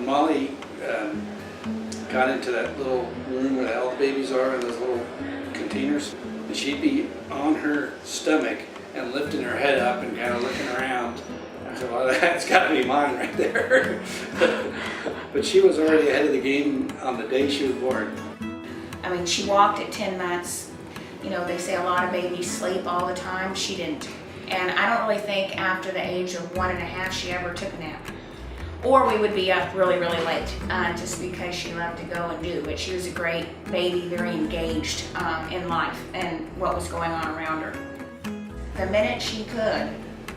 when Molly got into that little room where all the babies are in those little containers, and she'd be on her stomach and lifting her head up and kind of looking around. I said, well, that's got to be mine right there. But she was already ahead of the game on the day she was born. I mean, she walked at 10 months. You know, they say a lot of babies sleep all the time. She didn't. And I don't really think after the age of 1.5 she ever took a nap. Or we would be up really, really late just because she loved to go and do. But she was a great baby, very engaged in life and what was going on around her. The minute she could,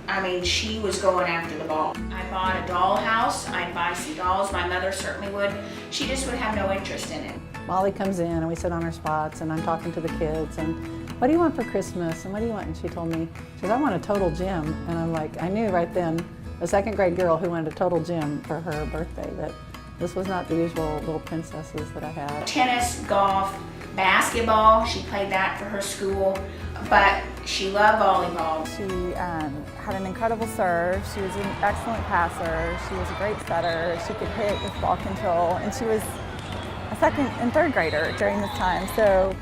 I mean, she was going after the ball. I bought a doll house. I'd buy some dolls. My mother certainly would. She just would have no interest in it. Molly comes in and we sit on our spots and I'm talking to the kids and, what do you want for Christmas and what do you want? And she told me, she says, I want a total gym. And I'm like, I knew right then, a second grade girl who wanted a total gym for her birthday, that this was not the usual little princesses that I had. Tennis, golf, basketball, she played that for her school, but she loved volleyball. She had an incredible serve. She was an excellent passer. She was a great setter. She could hit with ball control, and she was a second and third grader during this time. So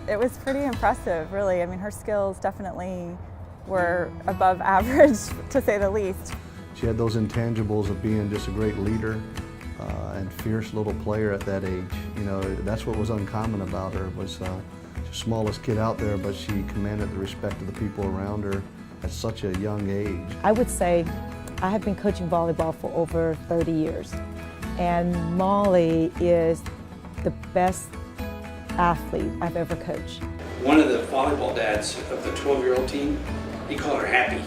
it was pretty impressive, really. I mean, her skills definitely were above average, to say the least. She had those intangibles of being just a great leader and fierce little player at that age. You know, that's what was uncommon about her, was the smallest kid out there, but she commanded the respect of the people around her at such a young age. I would say I have been coaching volleyball for over 30 years, and Molly is the best athlete I've ever coached. One of the volleyball dads of the 12-year-old team, he called her Happy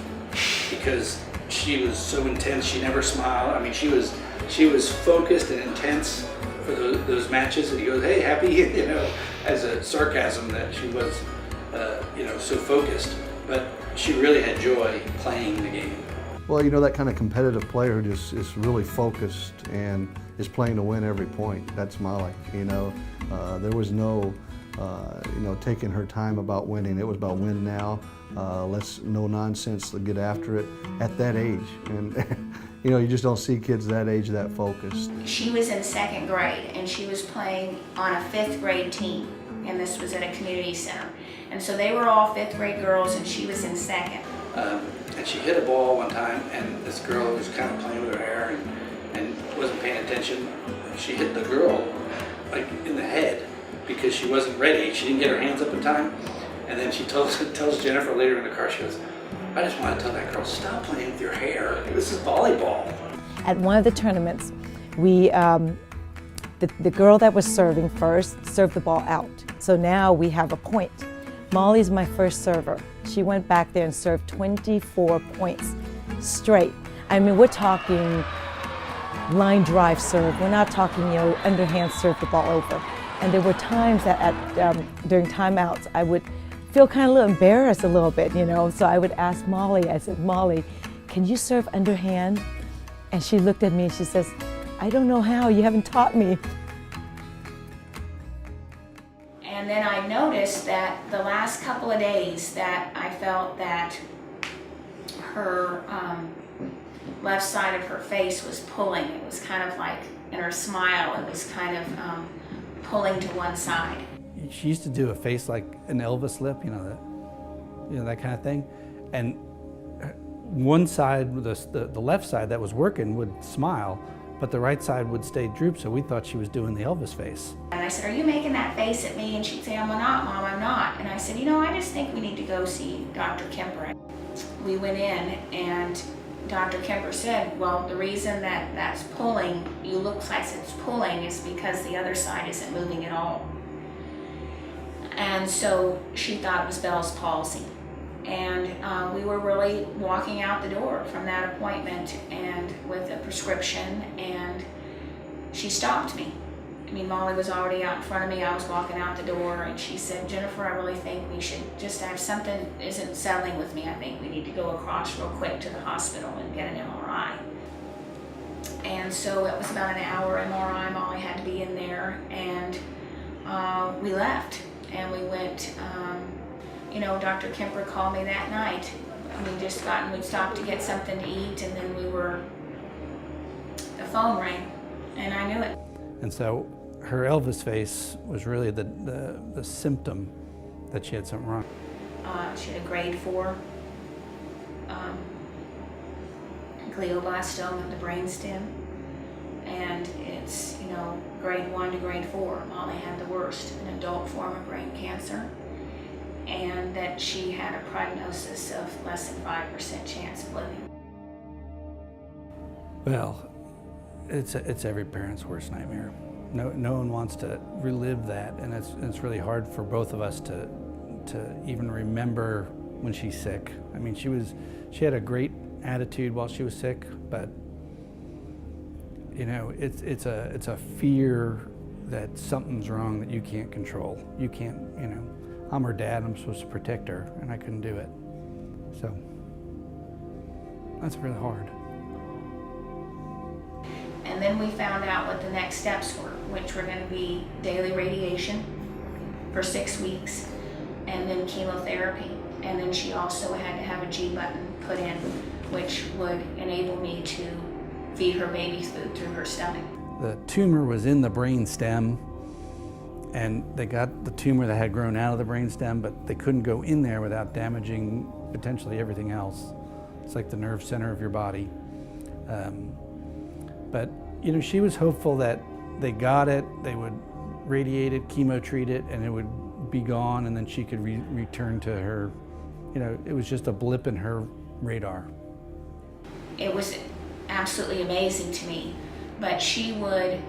because she was so intense. She never smiled. I mean, she was focused and intense for those matches. And he goes, "Hey, Happy," you know, as a sarcasm that she was, you know, so focused. But she really had joy playing the game. Well, you know, that kind of competitive player who just is really focused and is playing to win every point. That's Molly. You know, there was no, you know, taking her time about winning. It was about win now. No nonsense. Get after it at that age. And you know, you just don't see kids that age that focused. She was in second grade and she was playing on a 5th grade team, and this was at a community center. And so they were all 5th grade girls and she was in second. And she hit a ball one time, and this girl was kind of playing with her hair and wasn't paying attention. She hit the girl like in the head because she wasn't ready. She didn't get her hands up in time. And then she tells Jennifer later in the car, she goes, "I just want to tell that girl, stop playing with your hair. This is volleyball." At one of the tournaments, we, the girl that was serving first served the ball out. So now we have a point. Molly's my first server. She went back there and served 24 points straight. I mean, we're talking line drive serve. We're not talking, you know, underhand serve the ball over. And there were times that during timeouts, I would feel kind of a little embarrassed a little bit, you know. So I would ask Molly, I said, "Molly, can you serve underhand?" And she looked at me and she says, "I don't know how, you haven't taught me." And then I noticed that the last couple of days that I felt that her left side of her face was pulling. It was kind of like, in her smile, it was kind of pulling to one side. She used to do a face like an Elvis lip, you know, that kind of thing. And one side, the left side that was working would smile, but the right side would stay drooped, so we thought she was doing the Elvis face. And I said, "Are you making that face at me?" And she'd say, "I'm not, Mom, I'm not." And I said, "You know, I just think we need to go see Dr. Kemper." We went in and Dr. Kemper said, "Well, the reason that that's pulling, you look like it's pulling, is because the other side isn't moving at all." And so she thought it was Bell's palsy. And we were really walking out the door from that appointment and with a prescription, and she stopped me. I mean, Molly was already out in front of me. I was walking out the door, and she said, "Jennifer, I really think we should just have something isn't settling with me. I think we need to go across real quick to the hospital and get an MRI." And so it was about an hour MRI. Molly had to be in there, and we left. And we went, you know, Dr. Kemper called me that night. We'd stopped to get something to eat, and then we were, the phone rang, and I knew it. And so her Elvis face was really the symptom that she had something wrong. She had a grade 4 glioblastoma of the brainstem, and it's, you know, grade 1 to grade 4. Molly had the worst, an adult form of brain cancer, and that she had a prognosis of less than 5% chance of living. Well, it's every parent's worst nightmare. No one wants to relive that, and it's really hard for both of us to even remember when she's sick. I mean, she had a great attitude while she was sick, but you know, it's a fear that something's wrong that you can't control. You can't, you know, I'm her dad, I'm supposed to protect her, and I couldn't do it. So that's really hard. And then we found out what the next steps were, which were going to be daily radiation for 6 weeks, and then chemotherapy. And then she also had to have a G button put in, which would enable me to feed her baby food through her stomach. The tumor was in the brain stem, and they got the tumor that had grown out of the brain stem, but they couldn't go in there without damaging potentially everything else. It's like the nerve center of your body. But you know, she was hopeful that they got it, they would radiate it, chemo treat it, and it would be gone, and then she could return to her, you know, it was just a blip in her radar. It was absolutely amazing to me, but she would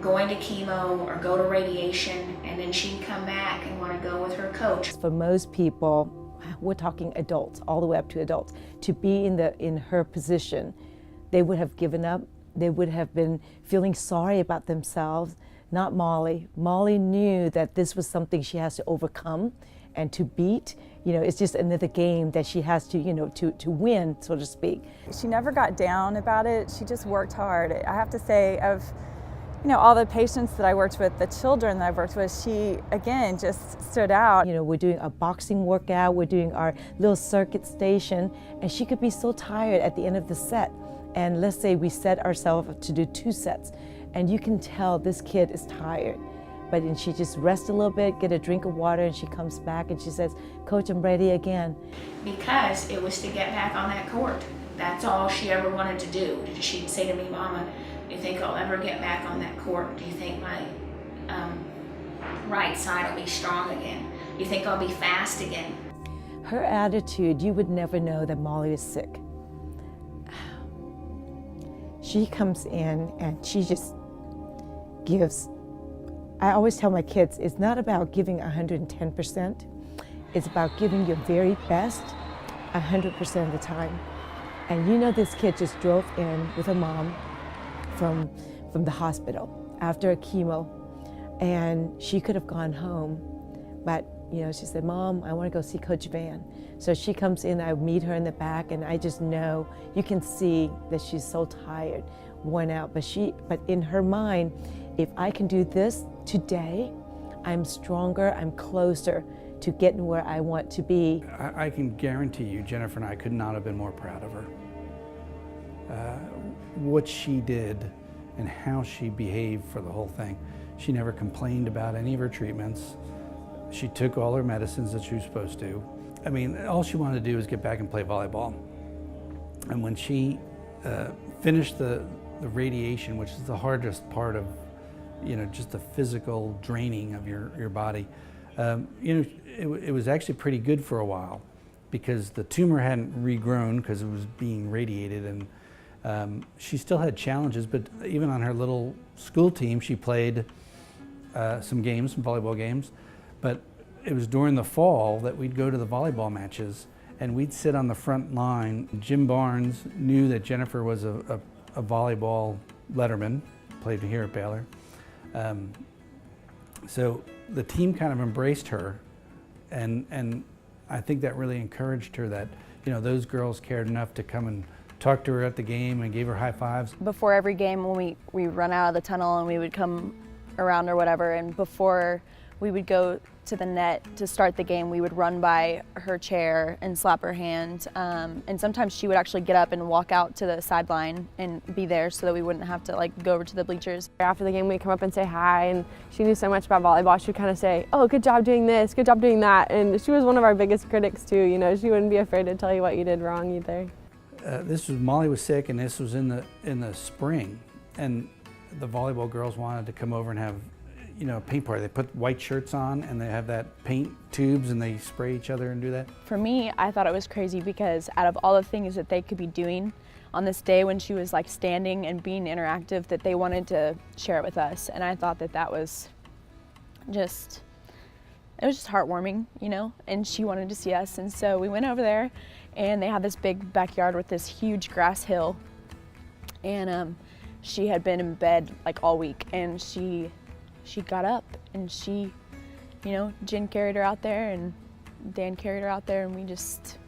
go into chemo or go to radiation, and then she'd come back and want to go with her coach. For most people, we're talking adults, all the way up to adults, to be in her position, they would have given up. They would have been feeling sorry about themselves. Not Molly. Molly knew that this was something she has to overcome and to beat. You know, it's just another game that she has to, you know, to win, so to speak. She never got down about it. She just worked hard. I have to say, of, you know, all the patients that I worked with, the children that I've worked with, she, again, just stood out. You know, we're doing a boxing workout, we're doing our little circuit station, and she could be so tired at the end of the set. And let's say we set ourselves to do 2 sets, and you can tell this kid is tired. But then she just rests a little bit, get a drink of water, and she comes back and she says, "Coach, I'm ready again." Because it was to get back on that court. That's all she ever wanted to do. She'd say to me, "Mama, do you think I'll ever get back on that court? Do you think my right side will be strong again? Do you think I'll be fast again?" Her attitude, you would never know that Molly is sick. She comes in and she just gives. I always tell my kids, it's not about giving 110%. It's about giving your very best 100% of the time. And you know, this kid just drove in with her mom from the hospital after a chemo, and she could have gone home, but you know, she said, "Mom, I want to go see Coach Van." So she comes in, I meet her in the back, and I just know, you can see that she's so tired, worn out, but in her mind, if I can do this today, I'm stronger, I'm closer to getting where I want to be. I can guarantee you, Jennifer and I could not have been more proud of her. What she did and how she behaved for the whole thing. She never complained about any of her treatments. She took all her medicines that she was supposed to. I mean, all she wanted to do was get back and play volleyball. And when she finished the radiation, which is the hardest part of, you know, just the physical draining of your body, you know, it was actually pretty good for a while, because the tumor hadn't regrown because it was being radiated, and she still had challenges, but even on her little school team, she played some volleyball games, but it was during the fall that we'd go to the volleyball matches, and we'd sit on the front line. Jim Barnes knew that Jennifer was a volleyball letterman, played here at Baylor. So the team kind of embraced her, and I think that really encouraged her, that, you know, those girls cared enough to come and talk to her at the game and gave her high fives. Before every game, when we run out of the tunnel and we would come around or whatever, and before we would go to the net to start the game. We would run by her chair and slap her hand. And sometimes she would actually get up and walk out to the sideline and be there so that we wouldn't have to like go over to the bleachers. After the game, we'd come up and say hi, and she knew so much about volleyball. She would kind of say, oh, good job doing this, good job doing that. And she was one of our biggest critics too, you know. She wouldn't be afraid to tell you what you did wrong either. Molly was sick, and this was in the spring, and the volleyball girls wanted to come over and have, you know, a paint party. They put white shirts on and they have that paint tubes and they spray each other and do that. For me, I thought it was crazy because out of all the things that they could be doing on this day when she was like standing and being interactive, that they wanted to share it with us. And I thought that that was just, it was just heartwarming, you know, and she wanted to see us. And so we went over there, and they had this big backyard with this huge grass hill. And she had been in bed like all week, and she got up and she, you know, Jen carried her out there and Dan carried her out there, and we just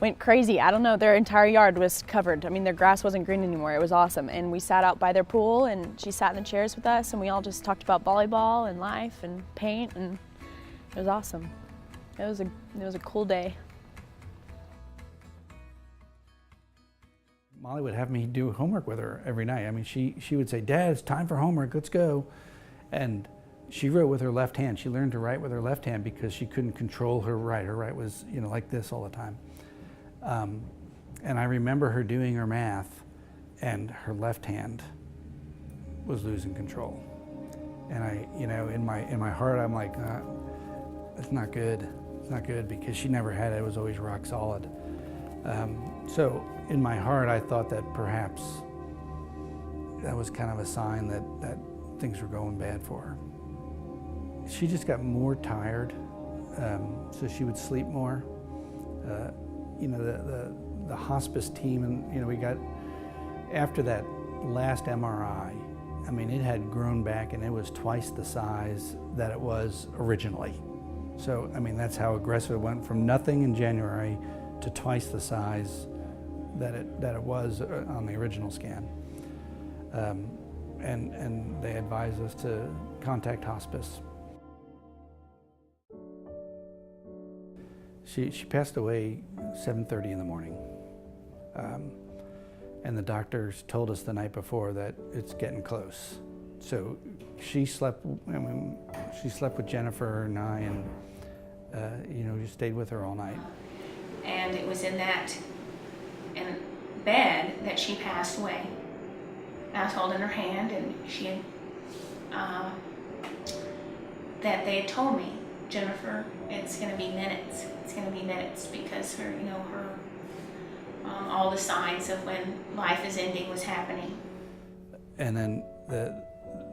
went crazy. I don't know, their entire yard was covered. I mean, their grass wasn't green anymore. It was awesome. And we sat out by their pool, and she sat in the chairs with us, and we all just talked about volleyball and life and paint, and it was awesome. It was a cool day. Molly would have me do homework with her every night. I mean, she would say, Dad, it's time for homework, let's go. And she wrote with her left hand. She learned to write with her left hand because she couldn't control her right. Her right was, you know, like this all the time. And I remember her doing her math, and her left hand was losing control. And I, you know, in my heart, I'm like, it's not good. It's not good, because she never had it. It was always rock solid. So in my heart, I thought that perhaps that was kind of a sign that things were going bad for her. She just got more tired, so she would sleep more. You know, the hospice team, and you know, we got, after that last MRI, I mean, it had grown back, and it was twice the size that it was originally. So, I mean, that's how aggressive it went, from nothing in January to twice the size that it was on the original scan. And they advised us to contact hospice. She passed away 7:30 in the morning. And the doctors told us the night before that it's getting close. So she slept, I mean, she slept with Jennifer and I, and you know, we stayed with her all night. And it was in bed that she passed away. I was holding her hand, and she had, that they had told me, Jennifer, it's going to be minutes. It's going to be minutes, because her, you know, her, all the signs of when life is ending was happening. And then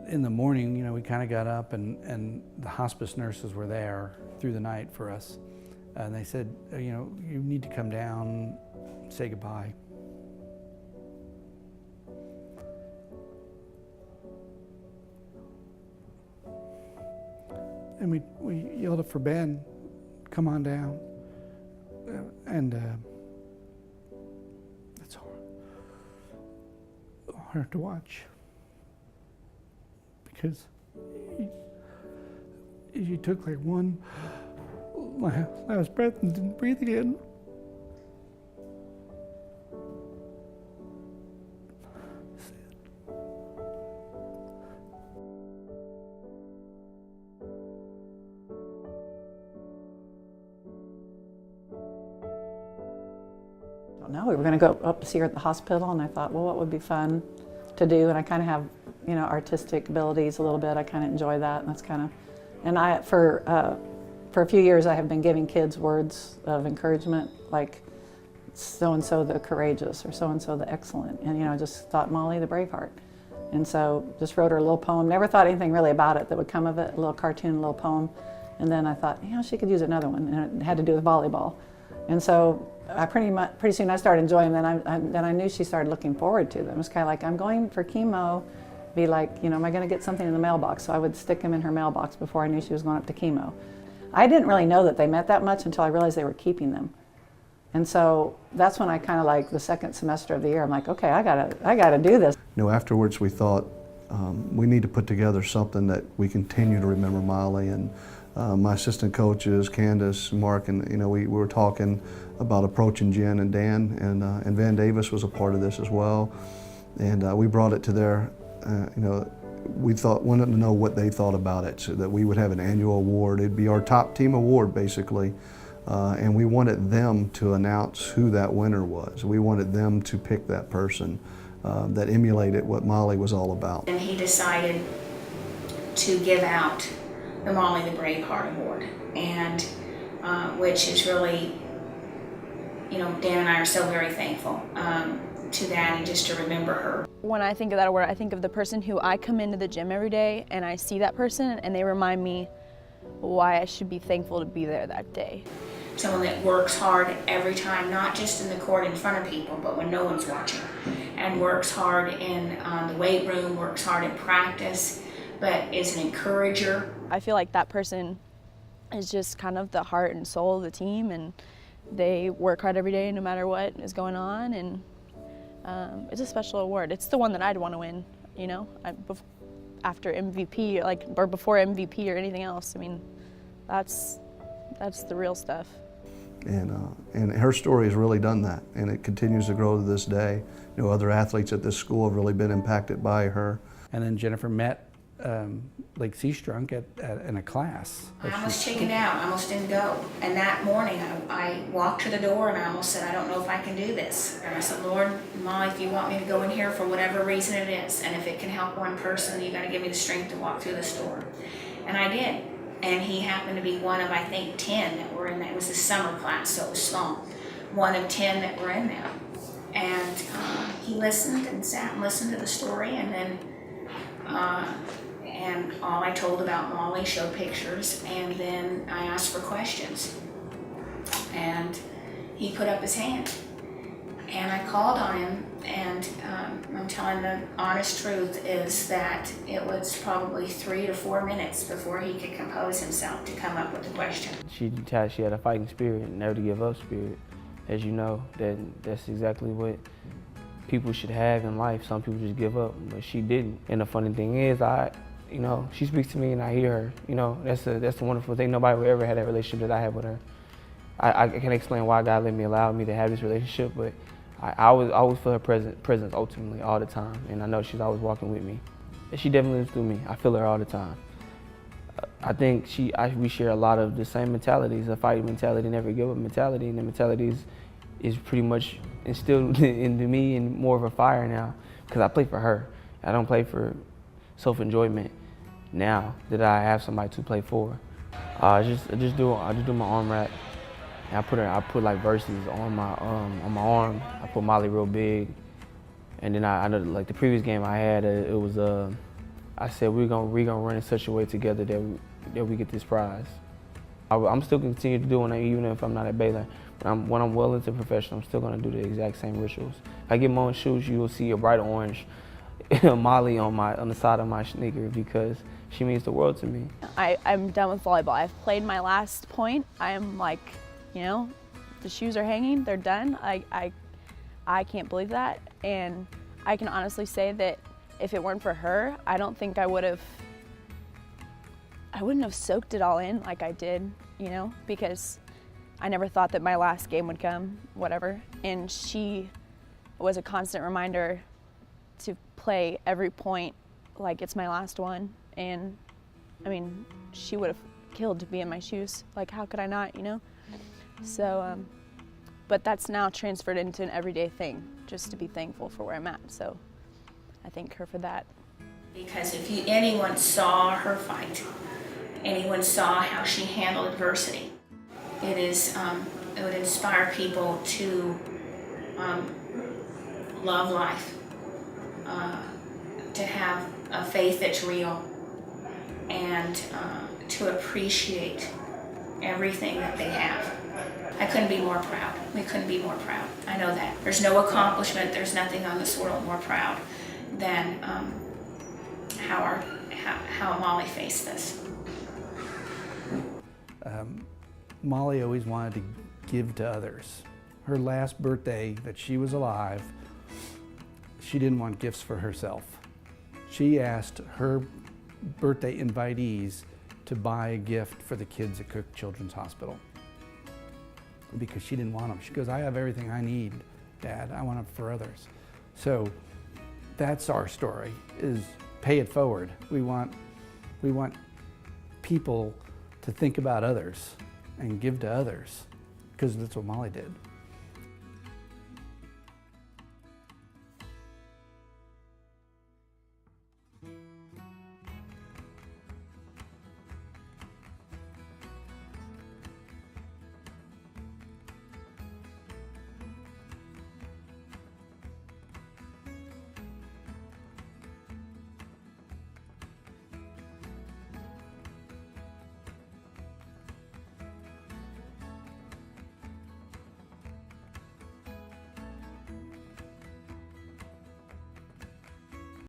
in the morning, you know, we kind of got up, and the hospice nurses were there through the night for us. And they said, you know, you need to come down, say goodbye. And we yelled up for Ben, come on down. And it's hard to watch, because you took like one last breath and didn't breathe again. No, we were going to go up to see her at the hospital, and I thought, well, what would be fun to do? And I kind of have, you know, artistic abilities a little bit. I kind of enjoy that, and that's kind of, and I for a few years I have been giving kids words of encouragement, like so and so the courageous, or so and so the excellent, and you know, I just thought Molly the Braveheart, and so just wrote her a little poem. Never thought anything really about it that would come of it, a little cartoon, a little poem, and then I thought, you know, she could use another one, and it had to do with volleyball, and so. I pretty soon I started enjoying them. Then I knew she started looking forward to them. It was kind of like, I'm going for chemo, be like, you know, am I going to get something in the mailbox? So I would stick them in her mailbox before I knew she was going up to chemo. I didn't really know that they meant that much until I realized they were keeping them. And so that's when I kind of, like the second semester of the year, I'm like, okay, I gotta do this. You know, afterwards we thought, we need to put together something that we continue to remember Molly. And my assistant coaches, Candace, Mark, and we were talking about approaching Jen and Dan, and Van Davis was a part of this as well. And we brought it to their, we wanted to know what they thought about it, so that we would have an annual award. It'd be our top team award, basically. And we wanted them to announce who that winner was. We wanted them to pick that person that emulated what Molly was all about. And he decided to give out the Molly the Braveheart Award, and which is really, Dan and I are so very thankful to that, and just to remember her. When I think of that award, I think of the person who I come into the gym every day and I see that person and they remind me why I should be thankful to be there that day. Someone that works hard every time, not just in the court in front of people, but when no one's watching, and works hard in the weight room, works hard in practice, but is an encourager. I feel like that person is just kind of the heart and soul of the team, and they work hard every day no matter what is going on, and it's a special award. It's the one that I'd want to win, after MVP, or before MVP or anything else. I mean, that's the real stuff. And her story has really done that, and it continues to grow to this day. Other athletes at this school have really been impacted by her. And then Jennifer met Lake Seastrunk in a class. I almost chickened out, I almost didn't go. And that morning I walked to the door and I almost said, I don't know if I can do this. And I said, Lord, Molly, if you want me to go in here for whatever reason it is, and if it can help one person, you gotta give me the strength to walk through this door. And I did. And he happened to be one of, I think, 10 that were in there. It was a summer class, so it was small. One of 10 that were in there. And he listened and sat and listened to the story, and then and all I told about Molly, showed pictures, and then I asked for questions. And he put up his hand. And I called on him, and I'm telling the honest truth is that it was probably 3 to 4 minutes before he could compose himself to come up with the question. She had a fighting spirit, never to give up spirit. As you know, that's exactly what people should have in life. Some people just give up, but she didn't. And the funny thing is, she speaks to me and I hear her. That's the wonderful thing. Nobody will ever have that relationship that I have with her. I can't explain why God allowed me to have this relationship, but I always feel her presence ultimately all the time, and I know she's always walking with me. And she definitely lives through me. I feel her all the time. I think we share a lot of the same mentalities, a fighting mentality, never give up mentality, and the mentality is pretty much instilled into me and more of a fire now, because I play for her. I don't play for self-enjoyment now that I have somebody to play for. I just do my arm rack. And I put like verses on my arm. I put Molly real big, and then I know like the previous game I had, it was I said we're gonna run in such a way together that we get this prize. I'm still gonna continue to do it even if I'm not at Baylor. But when I'm well into professional, I'm still gonna do the exact same rituals. If I get my own shoes, you will see a bright orange Molly on the side of my sneaker, because she means the world to me. I'm done with volleyball. I've played my last point. I'm like, the shoes are hanging, they're done. I can't believe that. And I can honestly say that if it weren't for her, I don't think I wouldn't have soaked it all in like I did, because I never thought that my last game would come, whatever. And she was a constant reminder to play every point like it's my last one. And I mean, she would have killed to be in my shoes. Like, how could I not, So, but that's now transferred into an everyday thing, just to be thankful for where I'm at. So I thank her for that. Because if anyone saw her fight, anyone saw how she handled adversity, it would inspire people to love life, to have a faith that's real, and to appreciate everything that they have. I couldn't be more proud. We couldn't be more proud. I know that. There's no accomplishment, there's nothing on this world more proud than how Molly faced this. Molly always wanted to give to others. Her last birthday that she was alive, she didn't want gifts for herself. She asked her birthday invitees to buy a gift for the kids at Cook Children's Hospital because she didn't want them. She goes, I have everything I need, Dad. I want them for others. So that's our story, is pay it forward. We want people to think about others and give to others, because that's what Molly did.